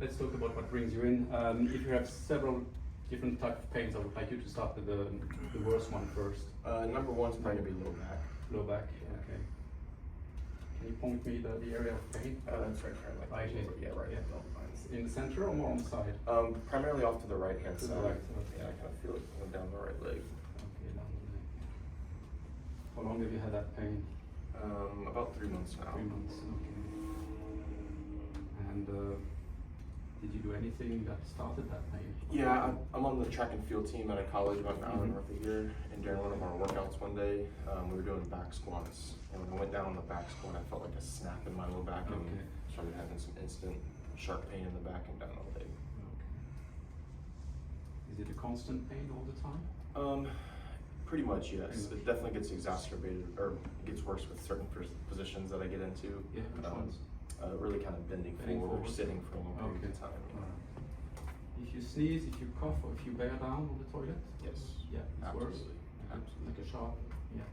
let's talk about what brings you in. If you have several different types of pains, I would like you to start with the worst one first. Number one's probably gonna be low back. Low back, Yeah. okay. Can you point me the area of pain? That's right, like Right here. yeah, right. Yeah. In the center or more on the side? Primarily off to the right hand To side. the right, okay. Yeah, I kind of feel it going down the right leg. Okay, down the leg. How long have you had that pain? About 3 months now. 3 months, okay. And did you do anything that started that pain? Yeah, I'm on the track and field team at a college about an hour north of here. And during one of our workouts one day, we were doing back squats. And when I went down on the back squat, I felt like a snap in my low back and started having some instant sharp pain in the back and down the leg. Okay. Is it a constant pain all the time? Pretty much, yes. It definitely gets exacerbated or gets worse with certain positions that I get into. Yeah, which ones? Really kind of bending forward or sitting for a long period of time. If you sneeze, if you cough, or if you bear down on the toilet? Yes. Yeah, it's worse. Absolutely. Absolutely. Like a sharp, yeah.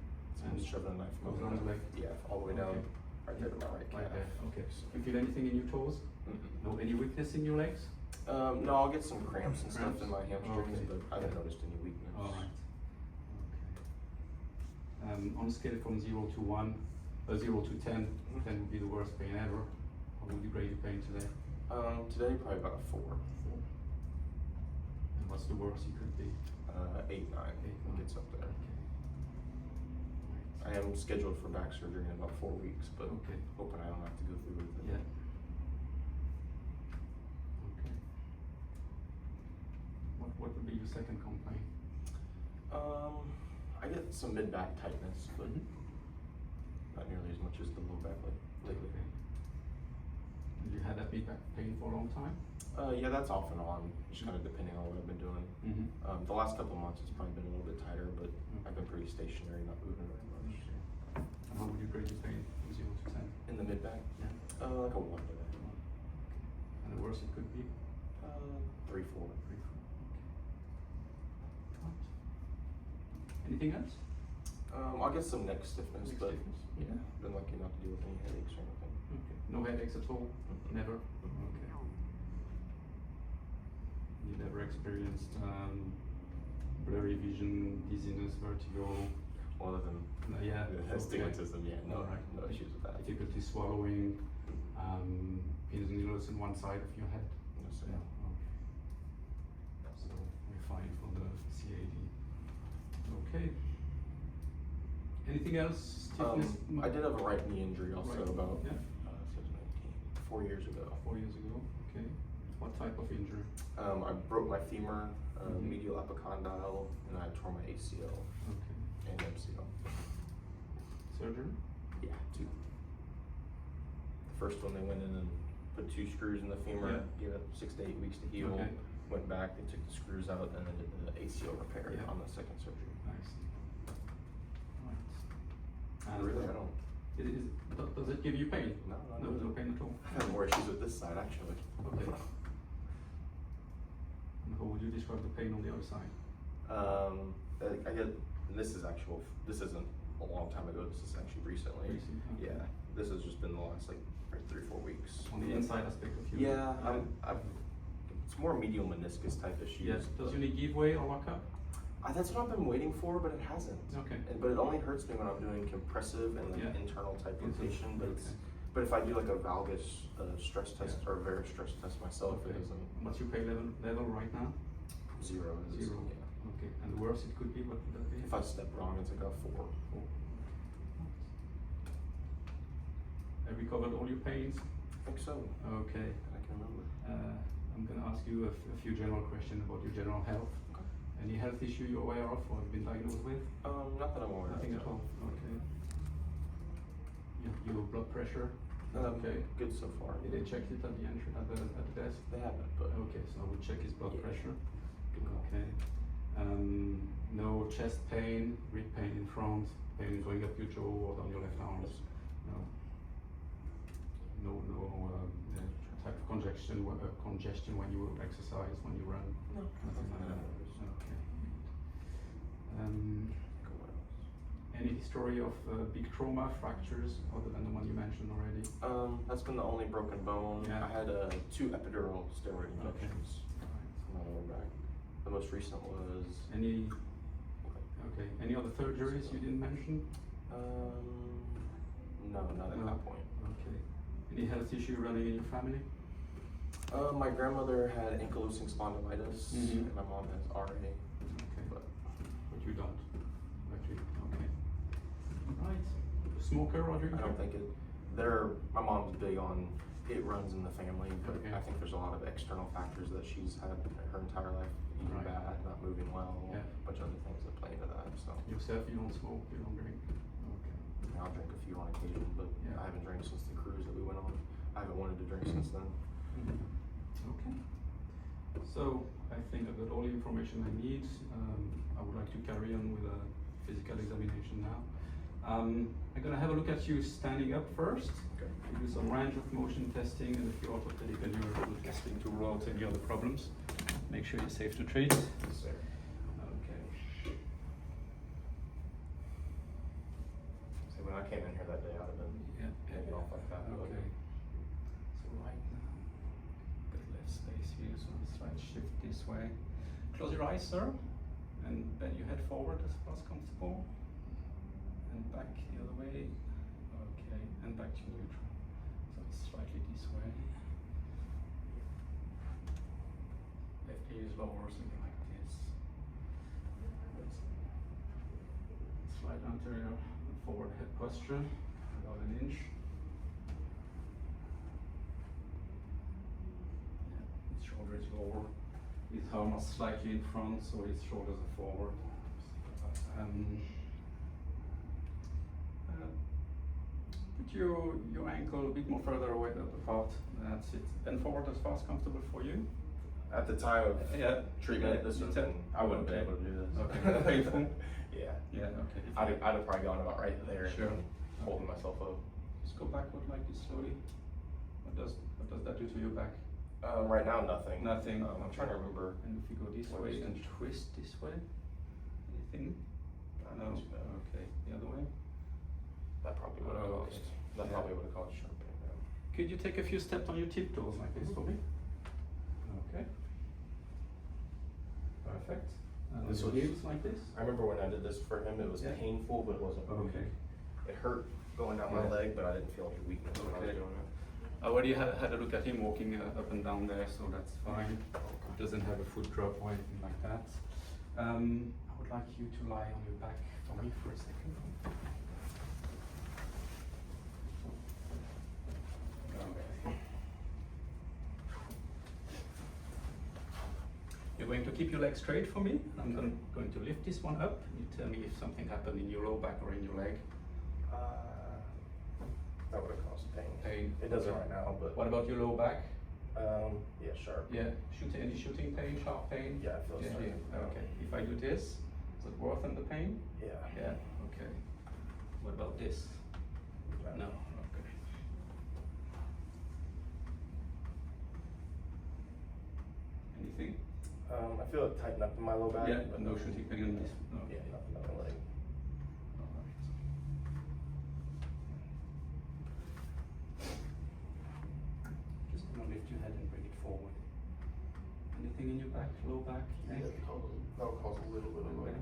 And shoving a knife goes down the leg. Yeah, all the way down, right there to my right calf. Right there, okay. You feel anything in your toes? No, any weakness in your legs? No, I'll get some cramps and stuff in my hamstrings, Okay. but I haven't noticed any weakness. All right. Okay. On a scale from 0 to 1, 0 to 10, 10 would be the worst pain ever. How would you grade your pain today? Today probably about a 4. 4. And what's the worst you could be? 8, 9. It gets up there. Okay. I am scheduled for back surgery in about 4 weeks, but Okay. hoping I don't have to go through with it. Yeah. Okay. What would be your second complaint? I get some mid-back tightness, but not nearly as much as the low back lately. Okay. Have you had that mid-back pain for a long time? Yeah, that's off and on, just kind of depending on what I've been doing. The last couple of months it's probably been a little bit tighter, but I've been pretty stationary, not moving very much. And how would you grade your pain from 0 to 10? In the mid-back? Yeah. Like a 1 today. And the worst it could be? 3, 4. 3, 4. Okay. Right. Anything else? I'll get some neck stiffness, Neck but stiffness. yeah, been lucky not to deal with any headaches or anything. Okay. No headaches at all? Never? Okay. You never experienced blurry vision, dizziness, vertigo? Other than Yeah. astigmatism, yeah, no, Alright. no issues with that. Difficulty swallowing, pins and needles in one side of your head? No, sir. Yeah, okay. So we're fine for the CAD. Okay. Anything else? Stiffness? I did have a right knee injury also Right. about Yeah. 4 years ago. 4 years ago, okay. What type of injury? I broke my femur, Mhm. medial epicondyle, and I tore my ACL Okay. and MCL. Surgery? Yeah, 2. The first one they went in and put 2 screws in the femur, Yeah. gave it 6 to 8 weeks to heal. Okay. Went back, they took the screws out, and then did the ACL repair Yeah. on the second surgery. Nice. Right. And Really, I don't. does it give you pain? No, No pain at all? I have more issues with this side actually. Okay. And how would you describe the pain on the other side? I get. This isn't a long time ago. This is actually recently. Recent, okay. Yeah, this has just been the last like 3 or 4 weeks. On the inside aspect of you? Yeah, it's more medial meniscus type issues. Yes. Does your knee give way or lock up? That's what I've been waiting for, but it hasn't. Okay. But it only hurts me when I'm doing compressive and like Yeah. internal type Internal, rotation. But okay. but if I do like a valgus stress test or a various stress test myself, Okay. it doesn't. What's your pain level right now? 0 is 0. yeah. Okay. And the worst it could be, what would that be? If I step wrong, it's like a 4. 4. Have you covered all your pains? I think so. Okay. I can remember. I'm going to ask you a few general questions about your general health. Okay. Any health issue you're aware of or have been diagnosed with? Not that I'm aware of. Nothing at all? Okay. Your blood pressure? Okay. Good so far. Did they check it at the entry at the desk? They haven't, but Okay, so I will check his blood Yeah. pressure. good call. Okay. No chest pain, rib pain in front, pain going up your jaw or down your left arm? No. No type of congestion when you exercise, when you run? No, Nothing like that. Okay. Go what else? Any history of big trauma, fractures, other than the one you mentioned already? That's been the only broken bone. Yeah. I had 2 epidural steroid injections in my lower back. The most recent was... Any other surgeries you didn't mention? No, not at that point. Okay. Any health issue running in your family? My grandmother had ankylosing spondylitis, and my mom has RA. Okay. But you don't, actually. Okay. Right. Smoker or drinker? I don't think it. My mom's big on it runs in the family, but I think there's a lot of external factors that she's had her entire life, eating bad, not moving well, a bunch of other things that play into that. So yourself, you don't smoke, you don't drink. Okay. I'll drink a few on occasion, but I haven't drank since the cruise that we went on. I haven't wanted to drink since then. Okay. So I think I've got all the information I need. I would like to carry on with a physical examination now. I'm going to have a look at you standing up first. Okay. We do some range of motion testing and a few orthopedic and neurological testing to rule out any other problems. Make sure you're safe to treat. Yes, sir. Okay. So when I came in here that day, I'd have been hanging off like that. Okay. So right now, bit less space here, so slight shift this way. Close your eyes, sir, and bend your head forward as far as comfortable. And back the other way. Okay, and back to neutral. So it's slightly this way. Left ear is lower, something like this. Slight anterior and forward head posture, about an inch. Yeah, his shoulder is lower. His arm is slightly in front, so his shoulders are forward. Put your ankle a bit more further away apart. That's it. Bend forward as far as comfortable for you. At the time of treatment, I wouldn't have been able to do this. Okay. Painful? Yeah. Yeah, okay. I'd have probably gone about right there. Sure. Holding myself up. Just go backward like this slowly. What does that do to your back? Right now, nothing. Nothing. I'm trying to remember. And if you go this way and twist this way, anything? No. Okay. The other way. That probably would have caused. That probably would have caused sharp pain. Yeah. Could you take a few steps on your tiptoes like this for me? Okay. Perfect. And This your was- heels like this? I remember when I did this for him, it was painful, but it wasn't. Okay. It hurt going down my leg, but I didn't feel any weakness when I was doing it. I already had a look at him walking up and down there, so that's fine. It doesn't have a foot drop or anything like that. I would like you to lie on your back for me for a second. Okay. You're going to keep your legs straight for me. I'm going to lift this one up. You tell me if something happened in your low back or in your leg. That would have caused pain. Pain. It doesn't right now, but. What about your low back? Yeah, sharp. Yeah. Any shooting pain, sharp pain? Yeah, I feel Yeah. Okay. If I do this, is it worsen the pain? Yeah. Yeah. Okay. What about this? No. Okay. Anything? I feel it tighten up in my low back. Yeah, but no shooting pain in this. No. Yeah, nothing on the leg. Alright. Just gonna lift your head and bring it forward. Anything in your back, low back, neck? That'll cause a little bit of Okay. a. Okay.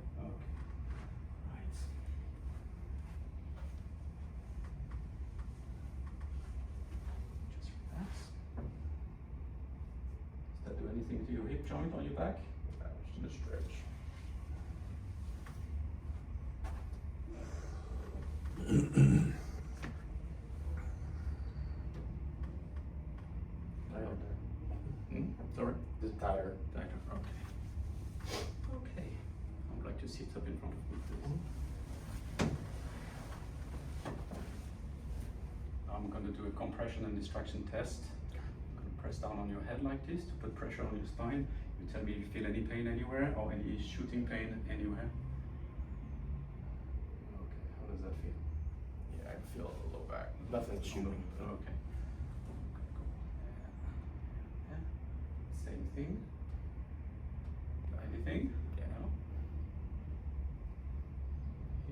Right. Just relax. Does that do anything to your hip joint on your back? Just stretch. Sorry? Just tighter. Tighter. Okay. Okay. I would like to sit up in front of me, please. I'm going to do a compression and distraction test. I'm going to press down on your head like this to put pressure on your spine. You tell me if you feel any pain anywhere or any shooting pain anywhere. Okay, how does that feel? Yeah, I feel a low back. Nothing shooting. Okay. Yeah. Same thing. Anything? Yeah. No.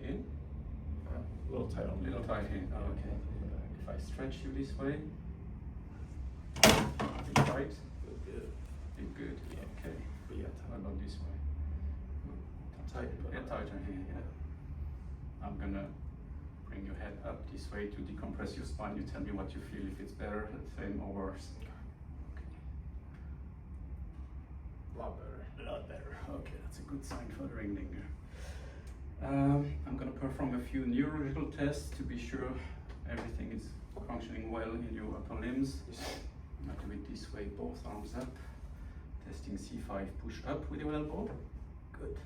In. tight here. Oh, okay. If I stretch you this way, you tight? Good. You're good. Yeah. Okay. But yeah, What about this way? tight. Get tighter here. Yeah. I'm gonna bring your head up this way to decompress your spine. You tell me what you feel. If it's better, the same or worse. Okay. A lot better. A lot better. Okay, that's a good sign for the ringdinger. I'm going to perform a few neurological tests to be sure everything is functioning well in your upper limbs. I'm going to do it this way, both arms up. Testing C5, push up with your elbow. Good.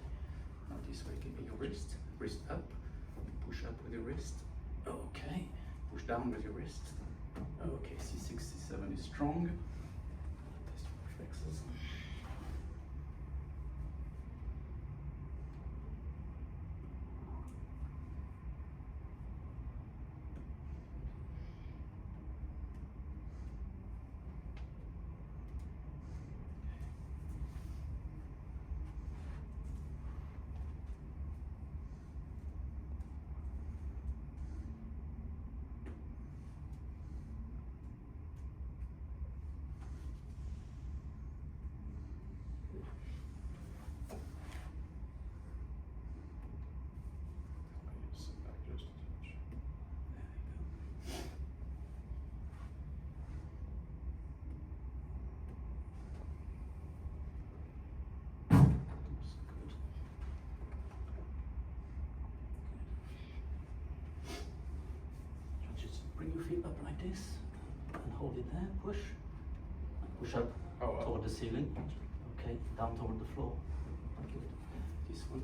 Now this way, keeping your wrist up. Push up with your wrist. Okay. Push down with your wrist. Okay, C6, C7 is strong. Test your reflexes. Sit back just a touch. That's good. Just bring your feet up like this and hold it there. Push. And push up toward the ceiling. Okay, down toward the floor. Good. This one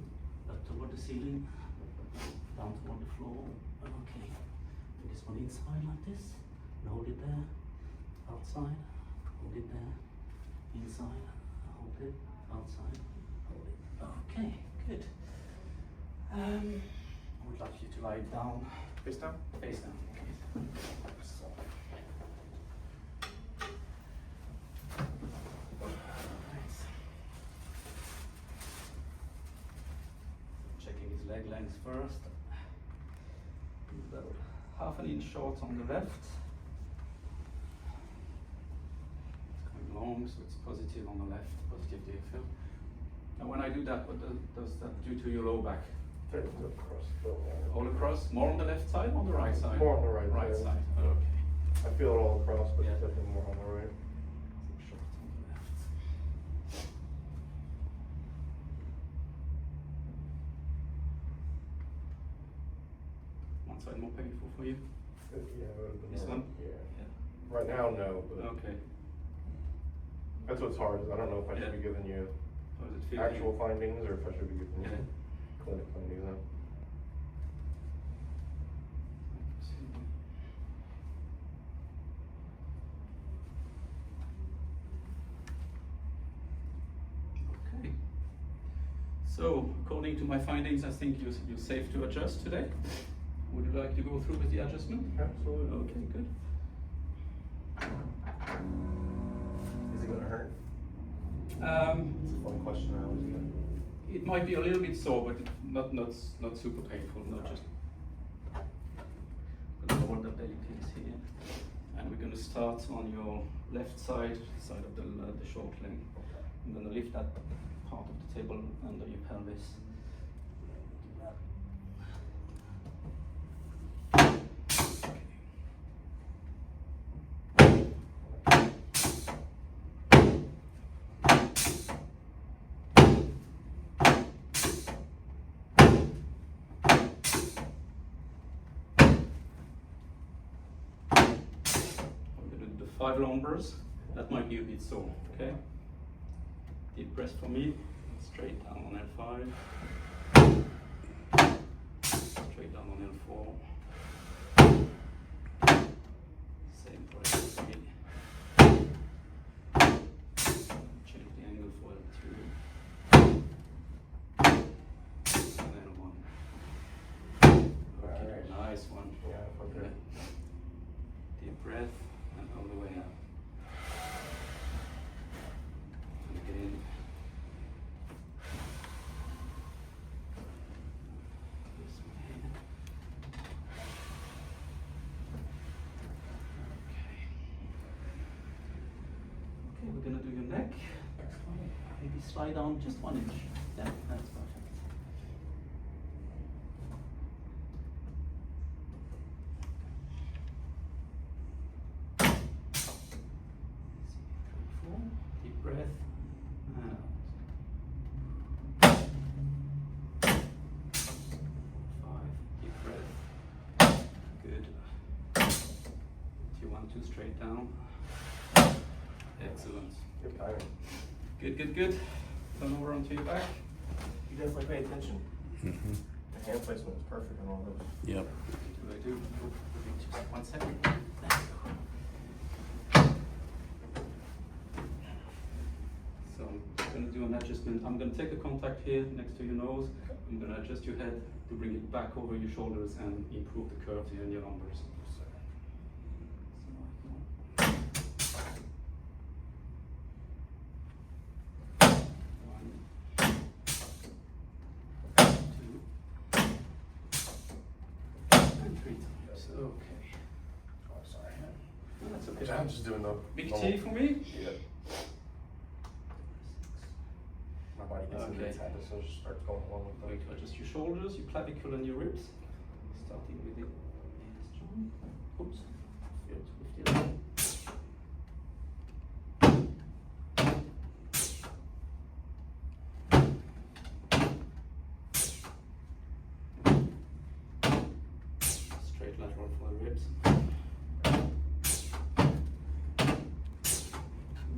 up toward the ceiling, down toward the floor. Okay. And this one inside like this. And hold it there. Outside. Hold it there. Inside. Hold it. Outside. Hold it. Okay. Good. I would like you to lie down. Face down? Face down. So. Nice. Checking his leg length first. He's about half an inch short on the left. It's going long, so it's positive on the left, positive diaphragm. And when I do that, what does that do to your low back? Across the All across? More on the left side or on the right side? More on the right Right side. side. Okay. I feel it all across, but Yeah. definitely more on the right. Short on the left. One side more painful for you? Yeah, it would have been This more- one? Yeah. Right now, no, but Okay. that's what's hard. Is I don't know if I should Yeah. be giving you How does it feel? actual findings or if I should be giving you Yeah. clinic findings. Now. Okay. So, according to my findings, I think you're safe to adjust today. Would you like to go through with the adjustment? Absolutely. Okay, good. Is it gonna hurt? It's a fun question I always get. It might be a little bit sore, but not super painful. Not just. Gonna lower the belly piece here, and we're gonna start on your left side of the short leg. I'm gonna lift that part of the table under your pelvis. We're gonna do the 5 long bursts. That might be a bit sore, okay? Deep breath for me. Straight down on L5. Straight down on L4. Same for L3. Change the angle for L2. And L1. Okay, Alright. nice one. Yeah, okay. Deep breath and all the way up. And again. This way. we're gonna do your neck. Maybe slide down just 1 inch. Yeah, that's perfect. Deep breath. And out. 5. Deep breath. Good. 2, 1, 2, straight down. Excellent. Good timing. Good, good, good. Turn over onto your back. You definitely pay attention. The hand placement is perfect on all those. Yep. What do I do? Oh, just 1 second. So I'm going to do an adjustment. I'm going to take a contact here next to your nose. I'm going to adjust your head to bring it back over your shoulders and improve the curves here in your lumbar. Okay. Oh, sorry. No, that's okay. I'm just doing the Big normal- T for me? Yeah. My body gets into its habit, so it just starts going along with Going them. to adjust your shoulders, your clavicle and your ribs. Starting with the hamstring. Oops. Good. With the elbow. Straight lateral for the ribs.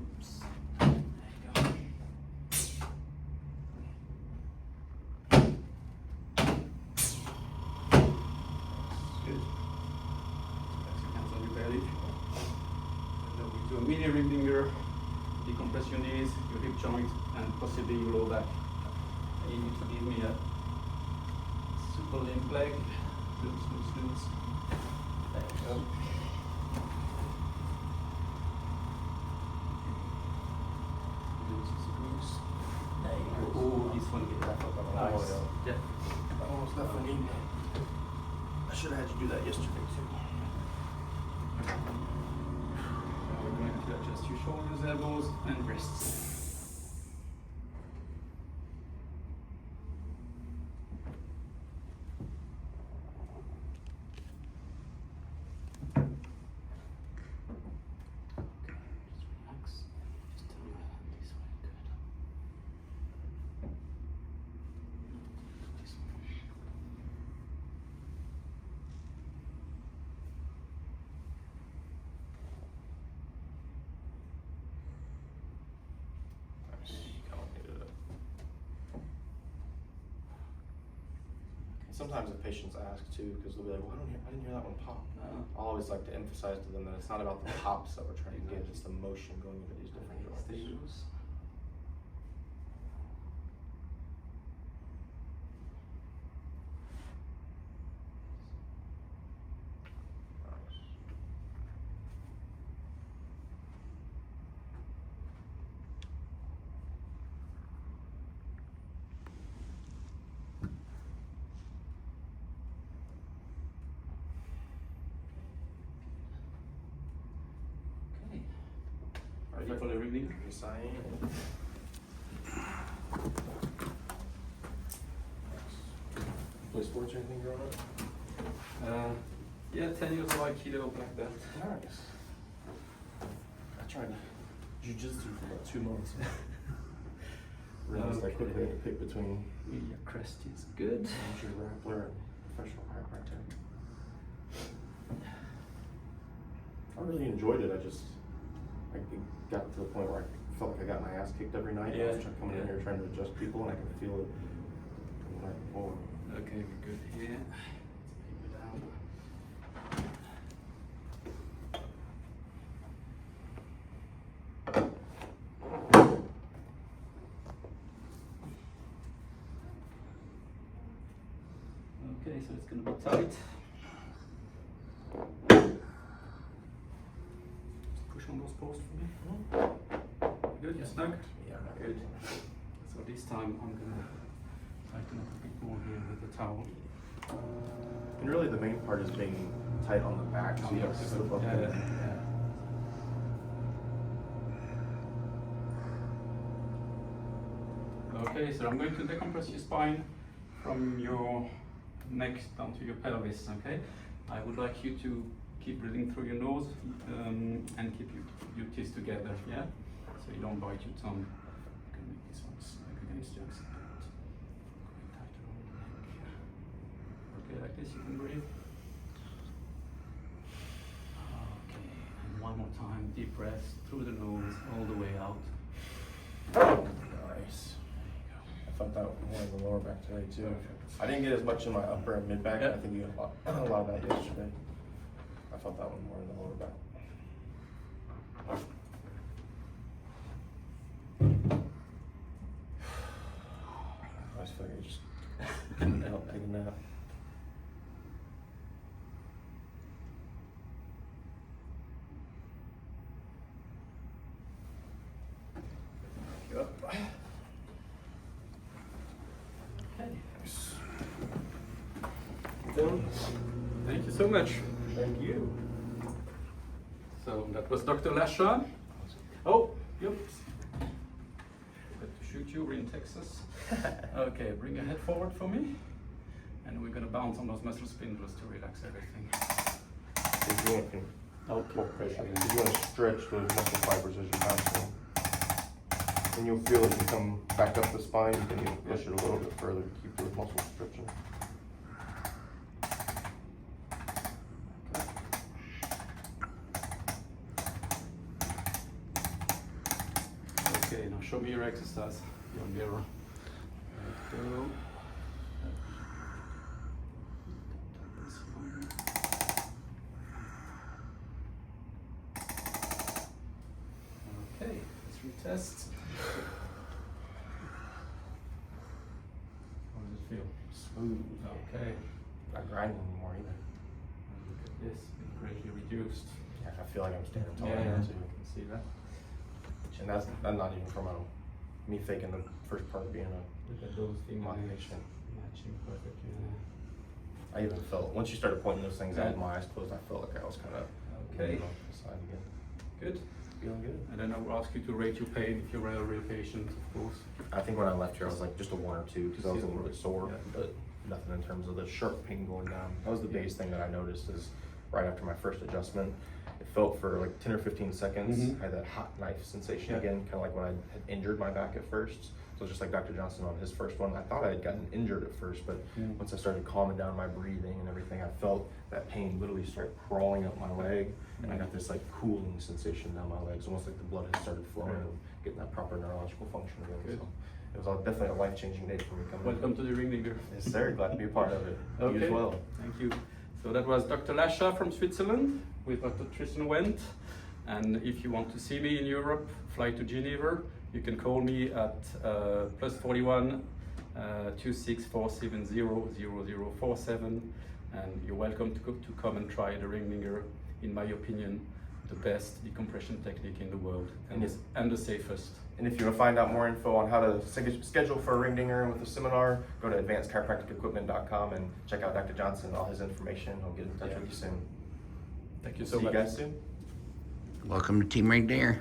Oops. There you go. Good. Relax your hands on your belly. And then we do a mini rimdinger. Decompress your knees, your hip joint, and possibly your low back. And you need to give me a super limp leg. Loose, loose, loose. There you go. Loose, loose. There you go. Oh, this one get back up. Oh, Nice. yeah. Yeah. I almost definitely need. I should have had you do that yesterday too. Now we're going to adjust your shoulders, elbows, and wrists. Just relax. Just turn your hand this way. Good. This one. Sometimes the patients ask too, because they'll be like, well, I didn't hear that one pop. Uh, I always like to emphasize to them that it's not about the pops that we're trying to get, it's the motion going into these different Stay joints. loose. Nice. Okay. Ready for the rimdinger? Yes, I am. Play sports or anything growing up? Yeah, 10 years old Aikido black belt. Nice. I tried jiu-jitsu for about 2 months. Realized I quickly had to pick between Media crest is good. amateur grappler and professional chiropractor. I really enjoyed it. I got to the point where I felt like I got my ass kicked every night. I was coming in here trying to adjust people, and I could feel it from the night before. Okay, we're good here. Let's paper down. Okay, so it's going to be tight. Just push on those posts for me. Good, you're snug? Yeah. Good. So this time I'm going to tighten up a bit more here with the towel. And really, the main part is being tight on the back, so you don't slip up. Yeah, in it. yeah. Okay, so I'm going to decompress your spine from your neck down to your pelvis, okay? I would like you to keep breathing through your nose and keep your teeth together, yeah? So you don't bite your tongue. You can make this one snug against your occiput. Tighter on the neck. Okay, like this, you can breathe. Okay, and one more time, deep breath through the nose, all the way out. Nice. I felt that more in the lower back today too. Perfect. I didn't get as much in my upper and mid back. Yeah. I think you got a lot of that yesterday. I felt that one more in the lower back. I just feel like I just couldn't help taking a nap. You up. Okay. Done. Thank you so much. Thank you. So that was Dr. Lachat. Oh, yep. Good to shoot you. We're in Texas. Okay, bring your head forward for me. And we're gonna bounce on those muscle spindles to relax everything. If you want to, if you want to stretch those muscle fibers as you bounce them, and you'll feel it come back up the spine. You can even push it a little bit further to keep those muscles stretching. Okay, now show me your exercise, your mirror. Let's go. Okay, let's retest. How does it feel? Smooth. Okay. Not grinding anymore either. And look at this, it's greatly reduced. Yeah, I feel like I'm standing tall Yeah, now you too. can see that. And that's not even from me faking the first part being a Look at those things motivation. matching perfectly. I even felt, once you started pointing those things out Yeah. with my eyes closed, I felt like I was kind of Okay. off the side again. Good. Feeling good. And then I will ask you to rate your pain if you're a real patient, of course. I think when I left here, I was like just a 1 or 2 because I was a little bit sore, Yeah. but nothing in terms of the sharp pain going down. That was the biggest thing that I noticed is right after my first adjustment, it felt for like 10 or 15 seconds. Mhm. I had that hot knife sensation Yeah. again, kind of like when I had injured my back at first. So just like Dr. Johnson on his first one, I thought I had gotten injured at first, but once I started calming down my breathing and everything, I felt that pain literally start crawling up my leg, and I got this like cooling sensation down my legs, almost like the blood had started flowing and getting that proper neurological function again. Good. So it was definitely a life-changing day for me coming. Welcome to the Ringninger. Yes, sir. Glad to be a part of it. You Okay. as well. Thank you. So that was Dr. Lachat from Switzerland with Dr. Tristan Wendt. And if you want to see me in Europe, fly to Geneva. You can call me at +41 26470047, and you're welcome to come and try the Ringninger. In my opinion, the best decompression technique in the world, and the safest. And if you want to find out more info on how to schedule for a Ringdinger with a seminar, go to advancedchiropracticequipment.com and check out Dr. Johnson, all his information. He'll get in touch with you soon. Thank you so See much. you guys soon. Welcome to Team Ringdinger.